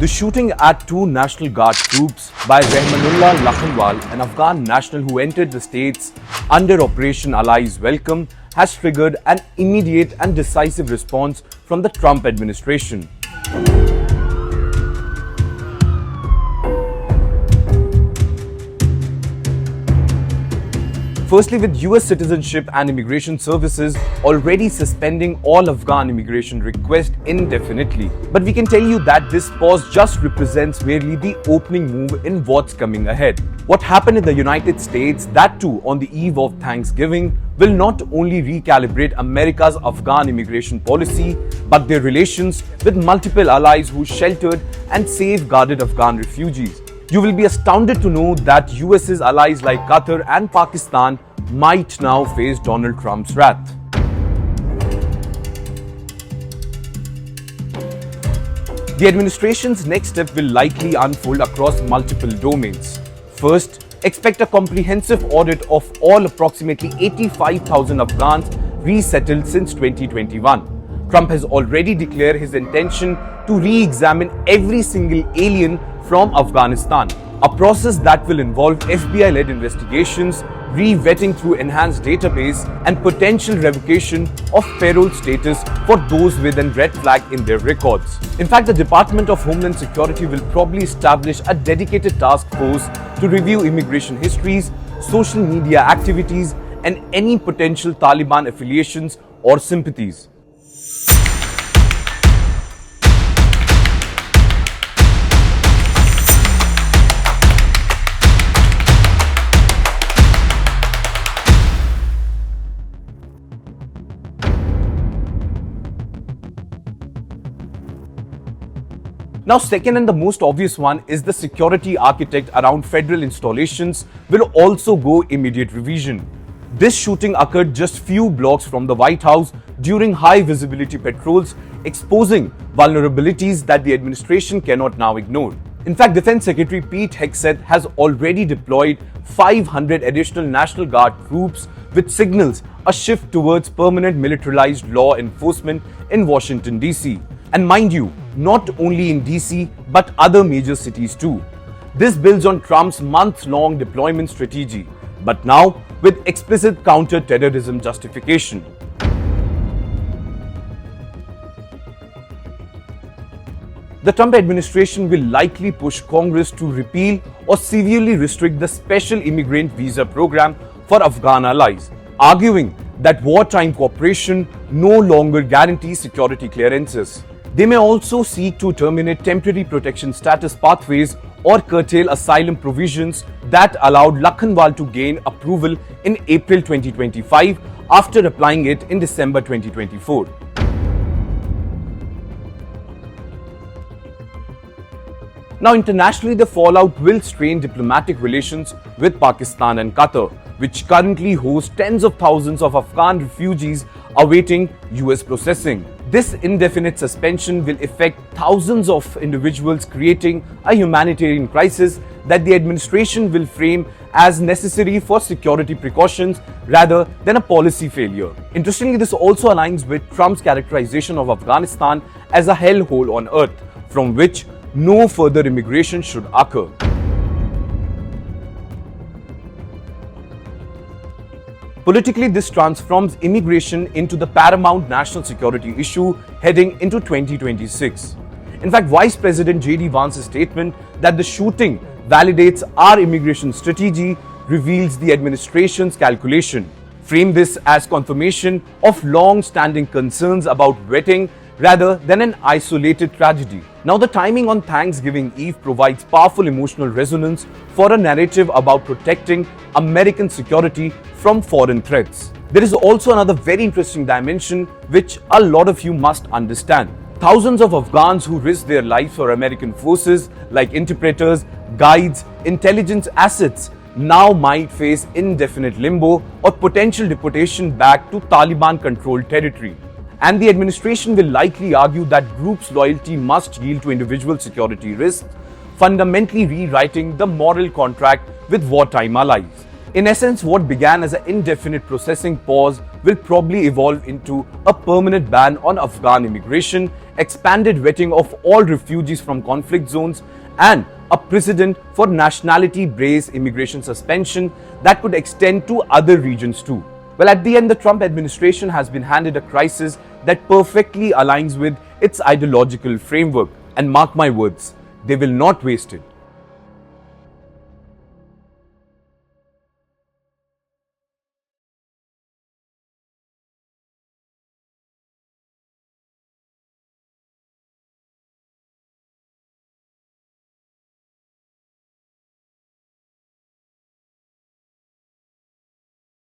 The shooting at two National Guard troops by Rahmanullah Lakanwal, an Afghan national who entered the states under Operation Allies Welcome, has triggered an immediate and decisive response from the Trump administration. Firstly, with US Citizenship and Immigration Services already suspending all Afghan immigration requests indefinitely. But we can tell you that this pause just represents merely the opening move in what's coming ahead. What happened in the United States, that too on the eve of Thanksgiving, will not only recalibrate America's Afghan immigration policy, but their relations with multiple allies who sheltered and safeguarded Afghan refugees. You will be astounded to know that US's allies like Qatar and Pakistan might now face Donald Trump's wrath. The administration's next step will likely unfold across multiple domains. First, expect a comprehensive audit of all approximately 85,000 Afghans resettled since 2021. Trump has already declared his intention to re-examine every single alien from Afghanistan, a process that will involve FBI-led investigations, re-vetting through enhanced database, and potential revocation of parole status for those with a red flag in their records. In fact, the Department of Homeland Security will probably establish a dedicated task force to review immigration histories, social media activities, and any potential Taliban affiliations or sympathies. Now, second and the most obvious one is the security architect around federal installations will also go immediate revision. This shooting occurred just few blocks from the White House during high visibility patrols, exposing vulnerabilities that the administration cannot now ignore. In fact, Defense Secretary Pete Hegseth has already deployed 500 additional National Guard troops, which signals a shift towards permanent militarized law enforcement in Washington, D.C. And mind you, not only in DC, but other major cities too. This builds on Trump's month-long deployment strategy, but now with explicit counter-terrorism justification. The Trump administration will likely push Congress to repeal or severely restrict the special immigrant visa program for Afghan allies, arguing that wartime cooperation no longer guarantees security clearances. They may also seek to terminate temporary protection status pathways or curtail asylum provisions that allowed Lakanwal to gain approval in April 2025 after applying it in December 2024. Now, internationally, the fallout will strain diplomatic relations with Pakistan and Qatar, which currently host tens of thousands of Afghan refugees awaiting US processing. This indefinite suspension will affect thousands of individuals, creating a humanitarian crisis that the administration will frame as necessary for security precautions rather than a policy failure. Interestingly, this also aligns with Trump's characterization of Afghanistan as a hellhole on earth, from which no further immigration should occur. Politically, this transforms immigration into the paramount national security issue heading into 2026. In fact, Vice President J.D. Vance's statement that the shooting validates our immigration strategy reveals the administration's calculation. Frame this as confirmation of long-standing concerns about vetting rather than an isolated tragedy. Now, the timing on Thanksgiving Eve provides powerful emotional resonance for a narrative about protecting American security from foreign threats. There is also another very interesting dimension which a lot of you must understand. Thousands of Afghans who risked their lives for American forces, like interpreters, guides, intelligence assets, now might face indefinite limbo or potential deportation back to Taliban-controlled territory. And the administration will likely argue that groups' loyalty must yield to individual security risks, fundamentally rewriting the moral contract with wartime allies. In essence, what began as an indefinite processing pause will probably evolve into a permanent ban on Afghan immigration, expanded vetting of all refugees from conflict zones, and a precedent for nationality-based immigration suspension that could extend to other regions too. Well, at the end, the Trump administration has been handed a crisis that perfectly aligns with its ideological framework. And mark my words, they will not waste it.